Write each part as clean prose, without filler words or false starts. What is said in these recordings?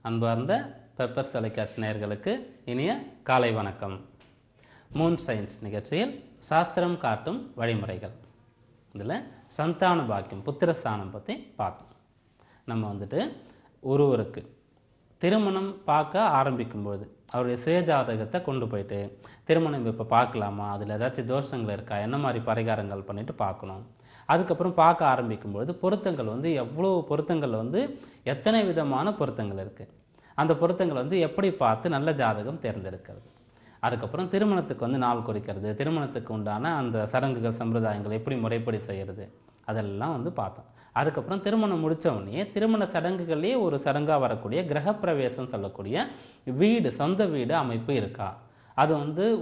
அன்பார்ந்த பெப்பர் தொலைக்காட்சி நேயர்களுக்கு இனிய காலை வணக்கம். மூன் சயின்ஸ் நிகழ்ச்சியில் சாஸ்திரம் காட்டும் வழிமுறைகள். இதில் சந்தான பாக்கியம் புத்திரஸ்தானம் பற்றி பார்த்தோம். நம்ம ஒருவருக்கு திருமணம் பார்க்க ஆரம்பிக்கும்போது அவருடைய சுயஜாதகத்தை கொண்டு போயிட்டு திருமணம் இப்போ பார்க்கலாமா, அதில் ஏதாச்சும் தோஷங்கள் இருக்கா, என்ன மாதிரி பரிகாரங்கள் பண்ணிட்டு பார்க்கணும். அதுக்கப்புறம் பார்க்க ஆரம்பிக்கும்போது பொருத்தங்கள் எவ்வளோ பொருத்தங்கள் எத்தனை விதமான பொருத்தங்கள் இருக்குது, அந்த பொருத்தங்கள் எப்படி பார்த்து நல்ல ஜாதகம் தேர்ந்தெடுக்கிறது. அதுக்கப்புறம் திருமணத்துக்கு நாள் குறிக்கிறது, திருமணத்துக்கு உண்டான அந்த சடங்குகள் சம்பிரதாயங்கள் எப்படி முறைப்படி செய்கிறது, அதெல்லாம் பார்த்தோம். அதுக்கப்புறம் திருமணம் முடித்த உடனே திருமண சடங்குகள்லேயே ஒரு சடங்காக வரக்கூடிய கிரகப்பிரவேசம் சொல்லக்கூடிய வீடு, சொந்த வீடு அமைப்பு இருக்கா, அது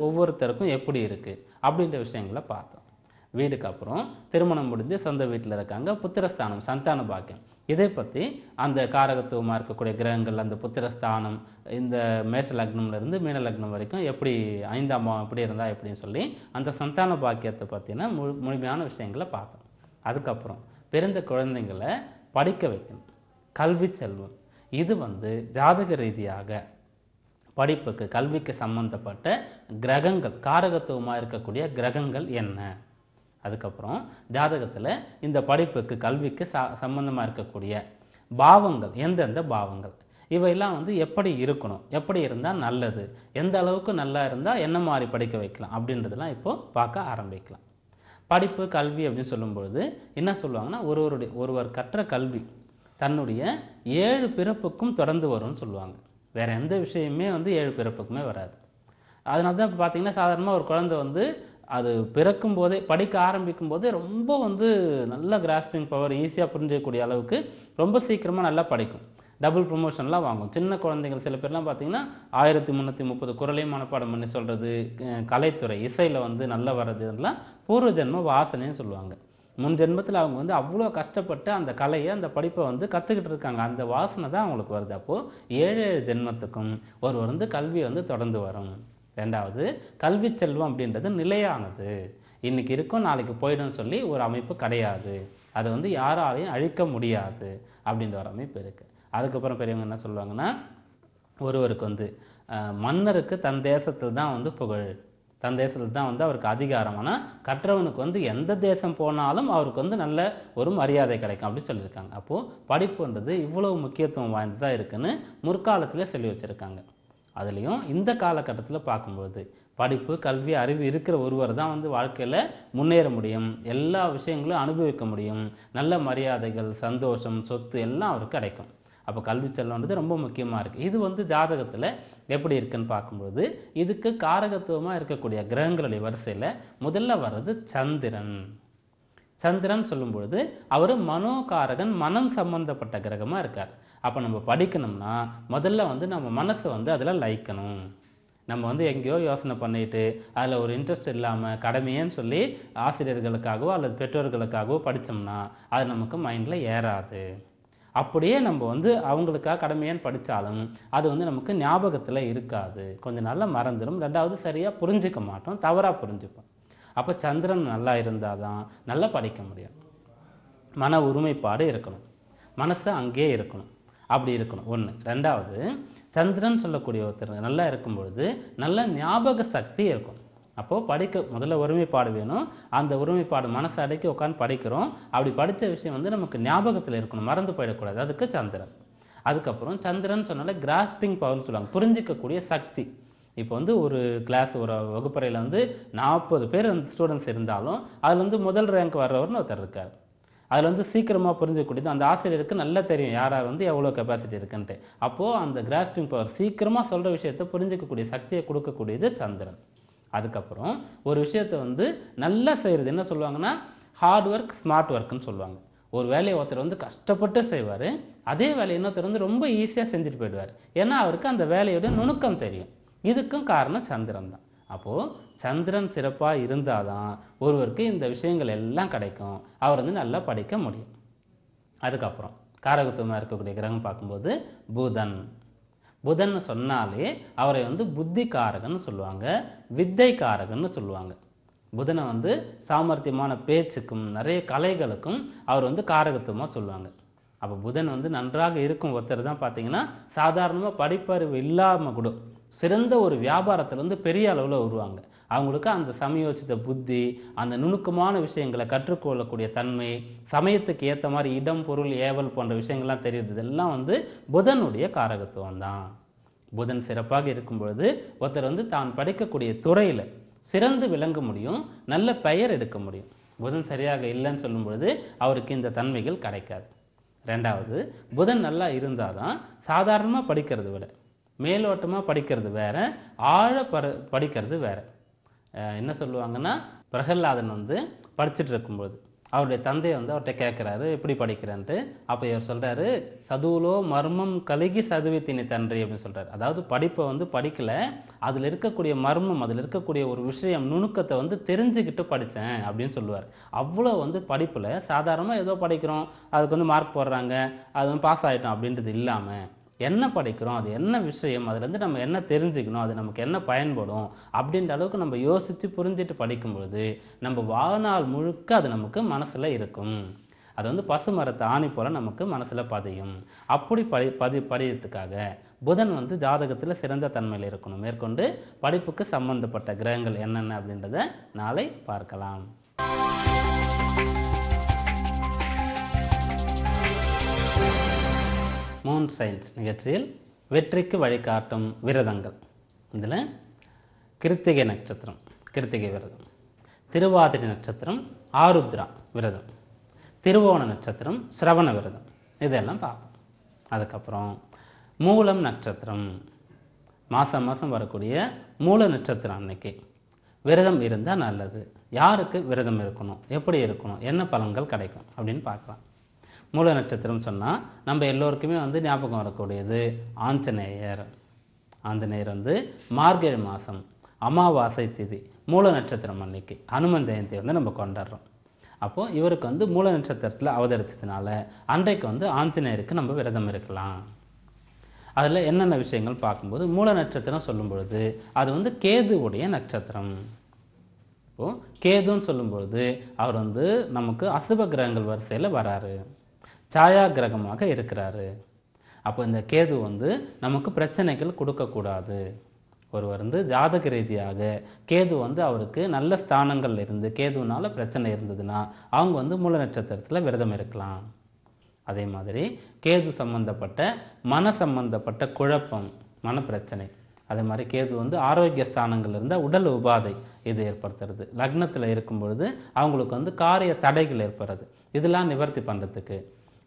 ஒவ்வொருத்தருக்கும் எப்படி இருக்குது அப்படின்ற விஷயங்களை பார்த்தோம். வீடுக்கு அப்புறம் திருமணம் முடிஞ்சு சொந்த வீட்டில் இருக்காங்க, புத்திரஸ்தானம் சந்தான பாக்கியம், இதை பற்றி அந்த காரகத்துவமாக இருக்கக்கூடிய கிரகங்கள், அந்த புத்திரஸ்தானம் இந்த மேஷ லக்னம்லேருந்து மீன லக்னம் வரைக்கும் எப்படி 5ஆம் பாவம் எப்படி இருந்தால் எப்படின்னு சொல்லி அந்த சந்தான பாக்கியத்தை பற்றின முழுமையான விஷயங்களை பார்த்தோம். அதுக்கப்புறம் பிறந்த குழந்தைங்களை படிக்க வைக்கணும், கல்வி செல்வம். இது ஜாதக ரீதியாக படிப்புக்கு கல்விக்கு சம்பந்தப்பட்ட கிரகங்கள், காரகத்துவமாக இருக்கக்கூடிய கிரகங்கள் என்ன, அதுக்கப்புறம் ஜாதகத்தில் இந்த படிப்புக்கு கல்விக்கு சம்பந்தமாக இருக்கக்கூடிய பாவங்கள், எந்தெந்த பாவங்கள், இவையெல்லாம் எப்படி இருக்கணும், எப்படி இருந்தால் நல்லது, எந்த அளவுக்கு நல்லா இருந்தால் என்ன மாதிரி படிக்க வைக்கலாம் அப்படின்றதெல்லாம் இப்போது பார்க்க ஆரம்பிக்கலாம். படிப்பு கல்வி அப்படின்னு சொல்லும்பொழுது என்ன சொல்லுவாங்கன்னா, ஒருவர் கற்ற கல்வி தன்னுடைய 7 பிறப்புக்கும் தொடர்ந்து வரும்னு சொல்லுவாங்க. வேற எந்த விஷயமே 7 பிறப்புக்குமே வராது. அதனால தான் இப்போ பார்த்தீங்கன்னா சாதாரணமாக ஒரு குழந்தை அது பிறக்கும் போதே படிக்க ஆரம்பிக்கும் போதே ரொம்ப நல்ல கிராஸ்பிங் பவர், ஈஸியாக புரிஞ்சக்கூடிய அளவுக்கு ரொம்ப சீக்கிரமாக நல்லா படிக்கும், டபுள் ப்ரொமோஷன்லாம் வாங்கும். சின்ன குழந்தைகள் சில பேர்லாம் பார்த்தீங்கன்னா 1330 குறளையும் மனப்பாடம் பண்ணி சொல்கிறது, கலைத்துறை இசையில் நல்லா வர்றது, இதெல்லாம் பூர்வ ஜென்ம வாசனைன்னு சொல்லுவாங்க. முன் ஜென்மத்தில் அவங்க அவ்வளோ கஷ்டப்பட்டு அந்த கலையை அந்த படிப்பை கற்றுக்கிட்டு இருக்காங்க, அந்த வாசனை தான் அவங்களுக்கு வருது. அப்போது 7 ஜென்மத்துக்கும் ஒருவர் கல்வி தொடர்ந்து வரும். ரெண்டாவது, கல்வி செல்வம் அப்படின்றது நிலையானது, இன்னைக்கு இருக்கும் நாளைக்கு போயிடும்னு சொல்லி ஒரு அமைப்பு கிடையாது, அதை யாராலையும் அழிக்க முடியாது அப்படின்ற ஒரு அமைப்பு இருக்குது. அதுக்கப்புறம் பெரியவங்க என்ன சொல்லுவாங்கன்னா, ஒருவருக்கு மன்னருக்கு தன் தேசத்தில் தான் புகழ், தன் தேசத்தில் தான் அவருக்கு அதிகாரம், ஆனால் கற்றவனுக்கு எந்த தேசம் போனாலும் அவருக்கு நல்ல ஒரு மரியாதை கிடைக்கும் அப்படின்னு சொல்லியிருக்காங்க. அப்போது படிப்புன்றது இவ்வளவு முக்கியத்துவம் வாய்ந்ததாக இருக்குன்னு முற்காலத்திலே சொல்லி வச்சுருக்காங்க. அதுலேயும் இந்த காலகட்டத்தில் பார்க்கும்போது படிப்பு கல்வி அறிவு இருக்கிற ஒருவர் தான் வாழ்க்கையில் முன்னேற முடியும், எல்லா விஷயங்களும் அனுபவிக்க முடியும், நல்ல மரியாதைகள், சந்தோஷம், சொத்து எல்லாம் அவருக்கு கிடைக்கும். அப்போ கல்வி செல்வன்றது ரொம்ப முக்கியமாக இருக்குது. இது ஜாதகத்தில் எப்படி இருக்குன்னு பார்க்கும்போது இதுக்கு காரகத்துவமாக இருக்கக்கூடிய கிரகங்களுடைய வரிசையில் முதல்ல வர்றது சந்திரன். சந்திரன் சொல்லும்பொழுது அவர் மனோகாரகன், மனம் சம்பந்தப்பட்ட கிரகமாக இருக்கார். அப்போ நம்ம படிக்கணும்னா முதல்ல நம்ம மனசை அதில் லயிக்கணும். நம்ம எங்கேயோ யோசனை பண்ணிட்டு அதில் ஒரு இன்ட்ரெஸ்ட் இல்லாமல் கடமையேன்னு சொல்லி ஆசிரியர்களுக்காகவோ அல்லது பெற்றோர்களுக்காகவோ படித்தோம்னா அது நமக்கு மைண்டில் ஏறாது. அப்படியே நம்ம அவங்களுக்காக கடமையேன்னு படித்தாலும் அது நமக்கு ஞாபகத்தில் இருக்காது, கொஞ்சம் நல்லா மறந்துடும். ரெண்டாவது, சரியாக புரிஞ்சிக்க மாட்டோம், தவறாக புரிஞ்சுப்போம். அப்போ சந்திரன் நல்லா இருந்தால் தான் நல்லா படிக்க முடியும். மன ஒருமைப்பாடு இருக்கணும், மனசு அங்கேயே இருக்கணும், அப்படி இருக்கணும் ஒன்று. ரெண்டாவது, சந்திரன் சொல்லக்கூடிய ஒருத்தர் நல்லா இருக்கும் பொழுது நல்ல ஞாபக சக்தி இருக்கும். அப்போது படிக்க முதல்ல ஒருமைப்பாடு வேணும், அந்த ஒருமைப்பாடு மனசு அடக்கி உட்காந்து படிக்கிறோம், அப்படி படித்த விஷயம் நமக்கு ஞாபகத்தில் இருக்கணும், மறந்து போயிடக்கூடாது, அதுக்கு சந்திரன். அதுக்கப்புறம் சந்திரன் சொன்னால கிராஸ்பிங் பவர்னு சொல்லுவாங்க, புரிஞ்சிக்கக்கூடிய சக்தி. இப்போ ஒரு கிளாஸ், ஒரு வகுப்பறையில் 40 பேர் ஸ்டூடெண்ட்ஸ் இருந்தாலும் அதில் முதல் ரேங்க் வர்றவர்னு ஒருத்தர் இருக்கார். அதில் சீக்கிரமாக புரிஞ்சக்கூடியது அந்த ஆசிரியருக்கு நல்லா தெரியும் யாரார் எவ்வளோ கெப்பாசிட்டி இருக்குன்ட்டு. அப்போது அந்த கிராஸ்பிங் பவர், சீக்கிரமாக சொல்கிற விஷயத்தை புரிஞ்சிக்கக்கூடிய சக்தியை கொடுக்கக்கூடியது சந்திரன். அதுக்கப்புறம் ஒரு விஷயத்தை நல்லா செய்கிறது என்ன சொல்லுவாங்கன்னா, ஹார்ட் ஒர்க் ஸ்மார்ட் ஒர்க்குன்னு சொல்லுவாங்க. ஒரு வேலையை ஒருத்தர் கஷ்டப்பட்டு செய்வார், அதே வேலையை இன்னொருத்தர் ரொம்ப ஈஸியாக செஞ்சுட்டு போயிடுவார். ஏன்னா அவருக்கு அந்த வேலையோட நுணுக்கம் தெரியும். இதுக்கும் காரணம் சந்திரன் தான். அப்போது சந்திரன் சிறப்பாக இருந்தால் தான் ஒருவருக்கு இந்த விஷயங்கள் எல்லாம் கிடைக்கும், அவர் நல்லா படிக்க முடியும். அதுக்கப்புறம் காரகத்துவமாக இருக்கக்கூடிய கிரகம் பார்க்கும்போது புதன். புதன் சொன்னாலே அவரை புத்தி காரகன்னு சொல்லுவாங்க, வித்தை காரகன்னு சொல்லுவாங்க. புதனை சாமர்த்தியமான பேச்சுக்கும் நிறைய கலைகளுக்கும் அவர் காரகத்துவமாக சொல்லுவாங்க. அப்போ புதன் வந்து நன்றாக இருக்கும் ஒருத்தர் தான் பார்த்தீங்கன்னா சாதாரணமாக படிப்பறிவு இல்லாமல் கூட சிறந்த ஒரு வியாபாரத்தில் பெரிய அளவில் வருவாங்க. அவங்களுக்கு அந்த சமயோசித்த புத்தி, அந்த நுணுக்கமான விஷயங்களை கற்றுக்கொள்ளக்கூடிய தன்மை, சமயத்துக்கு ஏற்ற மாதிரி இடம் பொருள் ஏவல் போன்ற விஷயங்கள்லாம் தெரியுது. இதெல்லாம் புதனுடைய காரகத்துவம் தான். புதன் சிறப்பாக இருக்கும் பொழுது ஒருத்தர் தான் படிக்கக்கூடிய துறையில் சிறந்து விளங்க முடியும், நல்ல பெயர் எடுக்க முடியும். புதன் சரியாக இல்லைன்னு சொல்லும் பொழுது அவருக்கு இந்த தன்மைகள் கிடைக்காது. ரெண்டாவது, புதன் நல்லா இருந்தால் தான் சாதாரணமாக படிக்கிறது விட மேலோட்டமாக படிக்கிறது வேற, ஆழ படிக்கிறது வேற. என்ன சொல்லுவாங்கன்னா, பிரகல்லாதன் படிச்சுட்டு இருக்கும்போது அவருடைய தந்தை அவர்கிட்ட கேட்குறாரு, எப்படி படிக்கிறேன்ட்டு. அப்போ இவர் சொல்கிறாரு, சதுவுலோ மர்மம் கலகி சதுவித்தினி தன்றி அப்படின்னு சொல்கிறார். அதாவது படிப்பை படிக்கலை, அதில் இருக்கக்கூடிய மர்மம், அதில் இருக்கக்கூடிய ஒரு விஷயம் நுணுக்கத்தை தெரிஞ்சுக்கிட்டு படித்தேன் அப்படின்னு சொல்லுவார். அவ்வளோ படிப்பில் சாதாரணமாக ஏதோ படிக்கிறோம், அதுக்கு மார்க் போடுறாங்க, அது பாஸ் ஆகிட்டோம் அப்படின்றது இல்லாமல் என்ன படிக்கிறோம், அது என்ன விஷயம், அதுலேருந்து நம்ம என்ன தெரிஞ்சுக்கணும், அது நமக்கு என்ன பயன்படும் அப்படின்ற அளவுக்கு நம்ம யோசித்து புரிஞ்சுட்டு படிக்கும்பொழுது நம்ம வாழ்நாள் முழுக்க அது நமக்கு மனசில் இருக்கும். அது பசுமரத்தை ஆணி போல நமக்கு மனசில் பதியும். அப்படி படிக்கிறதுக்காக புதன் ஜாதகத்தில் சிறந்த தன்மையில் இருக்கணும். மேற்கொண்டு படிப்புக்கு சம்பந்தப்பட்ட கிரகங்கள் என்னென்ன அப்படின்றத நாளை பார்க்கலாம். மூன் சயின்ஸ் நிகழ்ச்சியில் வெற்றிக்கு வழிகாட்டும் விரதங்கள். இதில் கிருத்திகை நட்சத்திரம் கிருத்திகை விரதம், திருவாதிரை நட்சத்திரம் ஆருத்ரா விரதம், திருவோண நட்சத்திரம் சிரவண விரதம், இதெல்லாம் பார்ப்போம். அதுக்கப்புறம் மூலம் நட்சத்திரம், மாதம் மாதம் வரக்கூடிய மூல நட்சத்திரம் அன்னைக்கு விரதம் இருந்தால் நல்லது. யாருக்கு விரதம் இருக்கணும், எப்படி இருக்கணும், என்ன பலன்கள் கிடைக்கும் அப்படின்னு பார்க்கலாம். மூல நட்சத்திரம் சொன்னால் நம்ம எல்லோருக்குமே ஞாபகம் வரக்கூடியது ஆஞ்சநேயர். ஆஞ்சநேயர் மார்கழி மாதம் அமாவாசை திதி மூல நட்சத்திரம் அன்னைக்கு ஹனுமன் ஜெயந்தி நம்ம கொண்டாடுறோம். அப்போது இவருக்கு மூல நட்சத்திரத்தில் அவதரித்ததுனால அன்றைக்கு ஆஞ்சநேயருக்கு நம்ம விரதம் இருக்கலாம். அதில் என்னென்ன விஷயங்கள் பார்க்கும்போது, மூல நட்சத்திரம் சொல்லும் பொழுது அது கேதுவுடைய நட்சத்திரம். இப்போது கேதுன்னு சொல்லும்பொழுது அவர் நமக்கு அசுப கிரகங்கள் வரிசையில் வராரு, சாயா கிரகமாக இருக்கிறாரு. அப்போ இந்த கேது நமக்கு பிரச்சனைகள் கொடுக்கக்கூடாது. ஒருவர் ஜாதக ரீதியாக கேது அவருக்கு நல்ல ஸ்தானங்கள் இருந்து கேதுனால பிரச்சனை இருந்ததுன்னா அவங்க மூல நட்சத்திரத்தில் விரதம் இருக்கலாம். அதே மாதிரி கேது சம்பந்தப்பட்ட மன சம்பந்தப்பட்ட குழப்பம், மன பிரச்சனை, அதே மாதிரி கேது ஆரோக்கிய ஸ்தானங்கள் இருந்தால் உடல் உபாதை இது ஏற்படுத்துறது. லக்னத்தில் இருக்கும் பொழுது அவங்களுக்கு காரிய தடைகள் ஏற்படுறது. இதெல்லாம் நிவர்த்தி பண்ணுறதுக்கு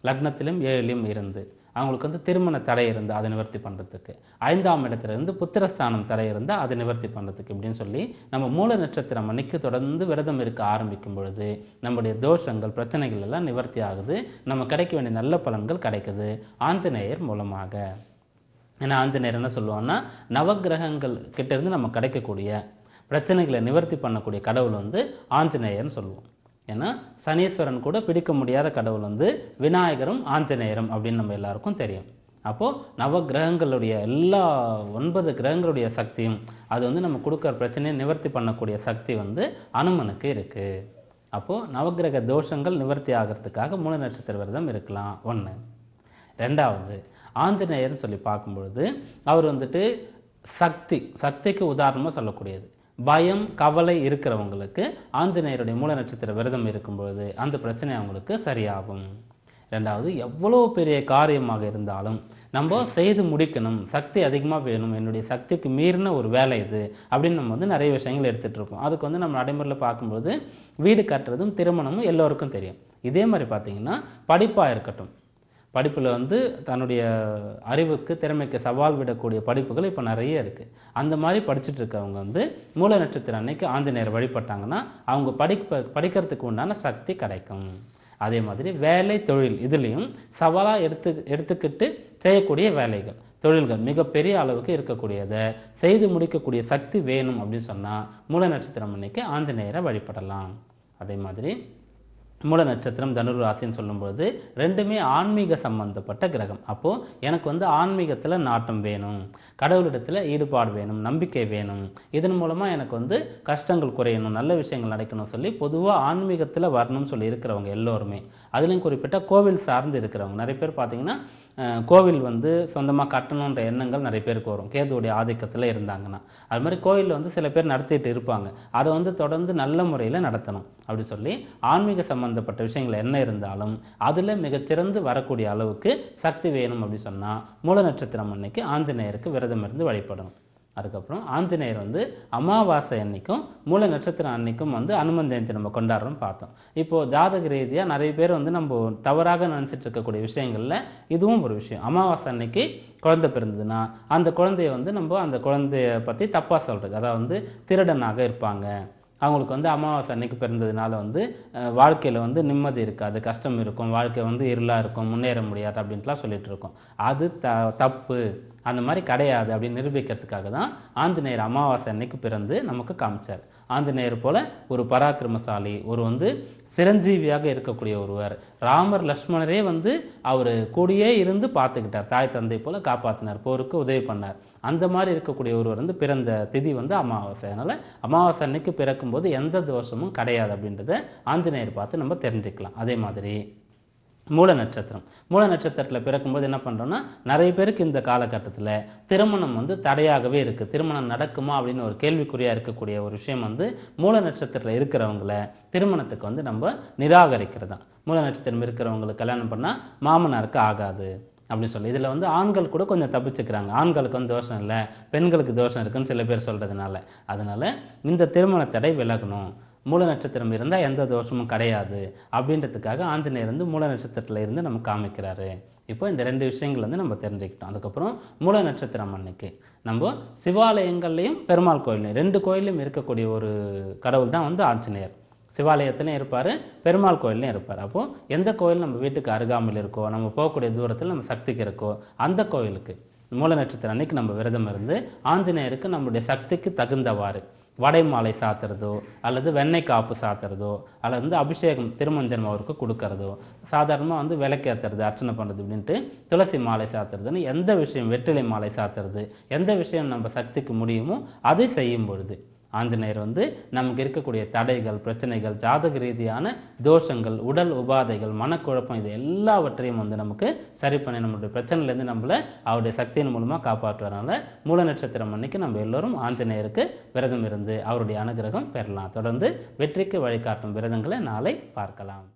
லக்னத்திலும் ஏழிலும் இருந்து அவங்களுக்கு திருமண தடை இருந்தால் அதை நிவர்த்தி பண்ணுறதுக்கு, 5ஆம் இடத்துலேருந்து புத்திரஸ்தானம் தடை இருந்தால் அதை நிவர்த்தி பண்ணுறதுக்கு இப்படின்னு சொல்லி நம்ம மூல நட்சத்திரம் அன்னைக்கு தொடர்ந்து விரதம் இருக்க ஆரம்பிக்கும் பொழுது நம்முடைய தோஷங்கள் பிரச்சனைகள் எல்லாம் நிவர்த்தி ஆகுது. நம்ம கிடைக்க வேண்டிய நல்ல பலன்கள் கிடைக்குது ஆஞ்சநேயர் மூலமாக. ஏன்னா ஆஞ்சநேயர் என்ன சொல்லுவோம்னா, நவகிரகங்கள் கிட்டேருந்து நம்ம கிடைக்கக்கூடிய பிரச்சனைகளை நிவர்த்தி பண்ணக்கூடிய கடவுள் ஆஞ்சநேயர்னு சொல்லுவோம். ஏன்னா சனீஸ்வரன் கூட பிடிக்க முடியாத கடவுள் விநாயகரும் ஆஞ்சநேயரும் அப்படின்னு நம்ம எல்லாருக்கும் தெரியும். அப்போது நவ கிரகங்களுடைய எல்லா 9 கிரகங்களுடைய சக்தியும் அது நம்ம கொடுக்குற பிரச்சனையை நிவர்த்தி பண்ணக்கூடிய சக்தி அனுமனுக்கு இருக்குது. அப்போது நவகிரக தோஷங்கள் நிவர்த்தி ஆகிறதுக்காக மூல நட்சத்திர விரதம் இருக்கலாம். ஒன்று. ரெண்டாவது, ஆஞ்சநேயர்னு சொல்லி பார்க்கும்பொழுது அவர் சக்திக்கு உதாரணமாக சொல்லக்கூடியது. பயம் கவலை இருக்கிறவங்களுக்கு ஆஞ்சநேயருடைய மூல நட்சத்திர விரதம் இருக்கும்பொழுது அந்த பிரச்சனை அவங்களுக்கு சரியாகும். ரெண்டாவது, எவ்வளோ பெரிய காரியமாக இருந்தாலும் நம்ம செய்து முடிக்கணும், சக்தி அதிகமாக வேணும், என்னுடைய சக்திக்கு மீறின ஒரு வேலை இது அப்படின்னு நம்ம நிறைய விஷயங்கள் எடுத்துகிட்டு இருக்கோம். அதுக்கு நம்ம நடைமுறையில் பார்க்கும்போது வீடு கட்டுறதும் திருமணமும் எல்லோருக்கும் தெரியும். இதே மாதிரி பார்த்தீங்கன்னா படிப்பாக இருக்கட்டும், படிப்பில் தன்னுடைய அறிவுக்கு திறமைக்கு சவால் விடக்கூடிய படிப்புகள் இப்போ நிறைய இருக்குது. அந்த மாதிரி படிச்சுட்டு இருக்கவங்க மூல நட்சத்திரம் அன்னைக்கு ஆஞ்சநேயர் வழிபட்டாங்கன்னா அவங்க படிக்கிறதுக்கு உண்டான சக்தி கிடைக்கும். அதே மாதிரி வேலை தொழில் இதுலேயும் சவாலாக எடுத்துக்கிட்டு செய்யக்கூடிய வேலைகள் தொழில்கள் மிகப்பெரிய அளவுக்கு இருக்கக்கூடியதை செய்து முடிக்கக்கூடிய சக்தி வேணும் அப்படின்னு சொன்னால் மூல நட்சத்திரம் அன்னைக்கு ஆஞ்சநேயரை வழிபடலாம். அதே மாதிரி மூல நட்சத்திரம் தனுர் ராசின்னு சொல்லும்போது ரெண்டுமே ஆன்மீக சம்பந்தப்பட்ட கிரகம். அப்போது எனக்கு வந்து ஆன்மீகத்தில் நாட்டம் வேணும், கடவுளிடத்தில் ஈடுபாடு வேணும், நம்பிக்கை வேணும், இதன் மூலமாக எனக்கு வந்து கஷ்டங்கள் குறையணும், நல்ல விஷயங்கள் நடக்கணும்னு சொல்லி பொதுவாக ஆன்மீகத்தில் வரணும்னு சொல்லி இருக்கிறவங்க எல்லோருமே, அதுலேயும் குறிப்பிட்ட கோவில் சார்ந்து இருக்கிறவங்க நிறைய பேர் பார்த்தீங்கன்னா கோவில் வந்து சொந்தமாக கட்டணுன்ற எண்ணங்கள் நிறைய பேருக்கு வரும், கேதுவுடைய ஆதிக்கத்தில் இருந்தாங்கன்னா. அது மாதிரி கோவிலில் வந்து சில பேர் நடத்திட்டு இருப்பாங்க, அதை வந்து தொடர்ந்து நல்ல முறையில் நடத்தணும் அப்படி சொல்லி ஆன்மீக சம்பந்தப்பட்ட விஷயங்கள் என்ன இருந்தாலும் அதில் மிகச்சிறந்து வரக்கூடிய அளவுக்கு சக்தி வேணும் அப்படி சொன்னால் மூல நட்சத்திரம் அன்னைக்கு ஆஞ்சநேயருக்கு விரதம் இருந்து வழிபடணும். அதுக்கப்புறம் ஆஞ்சநேயர் வந்து அமாவாசை அன்னைக்கும் மூல நட்சத்திரம் அன்னைக்கும் வந்து அனுமன் ஜெயந்தி நம்ம கொண்டாடுறோம் பார்த்தோம். இப்போது ஜாதக ரீதியாக நிறைய பேர் வந்து நம்ம தவறாக நினச்சிட்டு இருக்கக்கூடிய விஷயங்களில் இதுவும் ஒரு விஷயம். அமாவாசை அன்னைக்கு குழந்தை பிறந்ததுன்னா அந்த குழந்தைய வந்து நம்ம அந்த குழந்தைய பற்றி தப்பாக சொல்கிறது, அதாவது வந்து திருடனாக இருப்பாங்க, அவங்களுக்கு வந்து அமாவாசை அன்னைக்கு பிறந்ததுனால வந்து வாழ்க்கையில் வந்து நிம்மதி இருக்காது, கஷ்டம் இருக்கும், வாழ்க்கை வந்து இருளாக இருக்கும், முன்னேற முடியாது அப்படின்ட்டுலாம் சொல்லிட்டு இருக்கோம். அது தப்பு, அந்த மாதிரி கிடையாது அப்படின்னு நிரூபிக்கிறதுக்காக தான் ஆஞ்சநேயர் அமாவாசை அன்னைக்கு பிறந்து நமக்கு காமிச்சார். ஆஞ்சநேயர் போல ஒரு பராக்கிரமசாலி, ஒரு வந்து சிரஞ்சீவியாக இருக்கக்கூடிய ஒருவர், ராமர் லக்ஷ்மணரே வந்து அவர் கூடயே இருந்து பார்த்துக்கிட்டார், தாய் தந்தை போல காப்பாற்றினார், போருக்கு உதவி பண்ணார். அந்த மாதிரி இருக்கக்கூடிய ஒருவர் வந்து பிறந்த திதி வந்து அமாவாசை. அதனால் அமாவாசை அன்னைக்கு பிறக்கும்போது எந்த தோஷமும் கிடையாது அப்படின்றத ஆஞ்சநேயர் பார்த்து நம்ம தெரிஞ்சுக்கலாம். அதே மாதிரி மூல நட்சத்திரம், மூல நட்சத்திரத்தில் பிறக்கும்போது என்ன பண்ணுறோன்னா நிறைய பேருக்கு இந்த காலகட்டத்தில் திருமணம் வந்து தடையாகவே இருக்குது, திருமணம் நடக்குமா அப்படின்னு ஒரு கேள்விக்குறியாக இருக்கக்கூடிய ஒரு விஷயம் வந்து மூல நட்சத்திரத்தில் இருக்கிறவங்கள திருமணத்துக்கு வந்து நம்ம நிராகரிக்கிறது தான். மூல நட்சத்திரம் இருக்கிறவங்களுக்கு கல்யாணம் பண்ணால் மாமனாருக்கு ஆகாது அப்படின்னு சொல்லி இதில் வந்து ஆண்கள் கூட கொஞ்சம் தப்பிச்சுக்கிறாங்க, ஆண்களுக்கு வந்து தோஷம் இல்லை, பெண்களுக்கு தோஷம் இருக்குன்னு சில பேர் சொல்கிறதுனால. அதனால் இந்த திருமண தடை விலகணும், மூல நட்சத்திரம் இருந்தால் எந்த தோஷமும் கிடையாது அப்படின்றதுக்காக ஆஞ்சநேயர் வந்து மூல நட்சத்திரத்தில் இருந்து நம்ம காமிக்கிறாரு. இப்போ இந்த ரெண்டு விஷயங்கள் வந்து நம்ம தெரிஞ்சுக்கிட்டோம். அதுக்கப்புறம் மூல நட்சத்திரம் அன்னைக்கு நம்ம சிவாலயங்கள்லையும் பெருமாள் கோயிலையும் ரெண்டு கோயிலையும் இருக்கக்கூடிய ஒரு கடவுள் தான் வந்து ஆஞ்சநேயர். சிவாலயத்துலையும் இருப்பார், பெருமாள் கோயிலையும் இருப்பார். அப்போது எந்த கோயில் நம்ம வீட்டுக்கு அருகாமையில் இருக்கோ, நம்ம போகக்கூடிய தூரத்தில் நம்ம சக்திக்கு இருக்கோ அந்த கோயிலுக்கு மூல நட்சத்திரம் அன்னைக்கு நம்ம விரதம் இருந்து ஆஞ்சநேயருக்கு நம்மளுடைய சக்திக்கு தகுந்தவாறு வடை மாலை சாத்துறதோ அல்லது வெண்ணெய் காப்பு சாத்துறதோ அல்லது வந்து அபிஷேகம் திருமஞ்சனம் அவருக்கு கொடுக்கறதோ, சாதாரணமாக வந்து விளக்கேற்றுறது, அர்ச்சனை பண்ணுறது அப்படின்ட்டு துளசி மாலை சாத்துறதுன்னு எந்த விஷயம், வெற்றிலை மாலை சாத்துறது, எந்த விஷயம் நம்ம சக்திக்கு முடியுமோ அதை செய்யும் பொழுது ஆஞ்சநேயர் வந்து நமக்கு இருக்கக்கூடிய தடைகள், பிரச்சனைகள், ஜாதக ரீதியான தோஷங்கள், உடல் உபாதைகள், மனக்குழப்பம், இது எல்லாவற்றையும் வந்து நமக்கு சரி பண்ணி நம்மளுடைய பிரச்சனையிலேருந்து நம்மளை அவருடைய சக்தியின் மூலமாக காப்பாற்றுவதனால மூல நட்சத்திரம் அன்னைக்கு நம்ம எல்லோரும் ஆஞ்சநேயருக்கு விரதம் இருந்து அவருடைய அனுகிரகம் பெறலாம். தொடர்ந்து வெற்றிக்கு வழிகாட்டும் விரதங்களை நாளை பார்க்கலாம்.